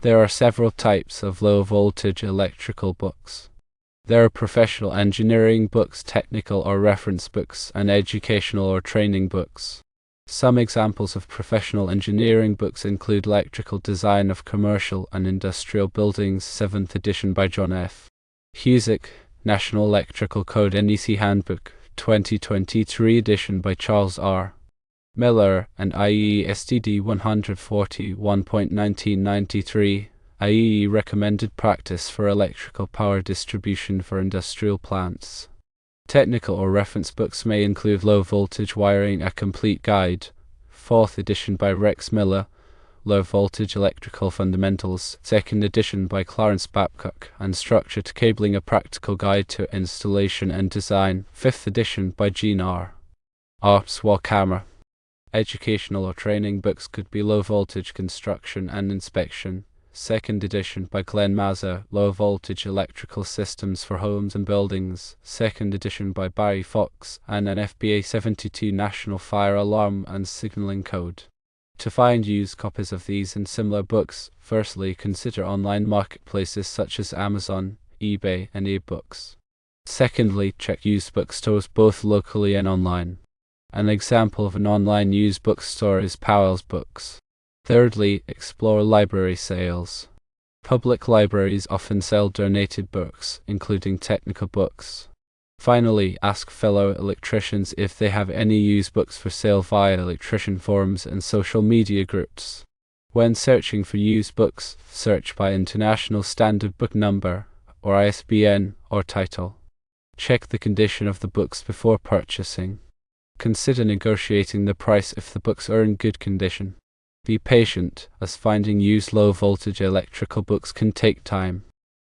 There are several types of low-voltage electrical books. There are professional engineering books, technical or reference books, and educational or training books. Some examples of professional engineering books include Electrical Design of Commercial and Industrial Buildings, 7th edition by John F. Husick, National Electrical Code NEC Handbook, 2023 edition by Charles R. Miller, and IEEE STD 141.1993, IEEE Recommended Practice for Electrical Power Distribution for Industrial Plants. Technical or reference books may include Low Voltage Wiring, A Complete Guide, 4th edition by Rex Miller, Low Voltage Electrical Fundamentals, 2nd edition by Clarence Babcock, and Structured Cabling, A Practical Guide to Installation and Design, 5th edition by Jean R. Swalhammer. Educational or training books could be Low Voltage Construction and Inspection, 2nd edition by Glenn Mazza, Low Voltage Electrical Systems for Homes and Buildings, 2nd edition by Barry Fox, and an FBA 72 National Fire Alarm and Signaling Code. To find used copies of these and similar books, firstly consider online marketplaces such as Amazon, eBay, and eBooks. Secondly, check used bookstores both locally and online. An example of an online used bookstore is Powell's Books. Thirdly, explore library sales. Public libraries often sell donated books, including technical books. Finally, ask fellow electricians if they have any used books for sale via electrician forums and social media groups. When searching for used books, search by International Standard Book Number, or ISBN, or title. Check the condition of the books before purchasing. Consider negotiating the price if the books are in good condition. Be patient, as finding used low-voltage electrical books can take time.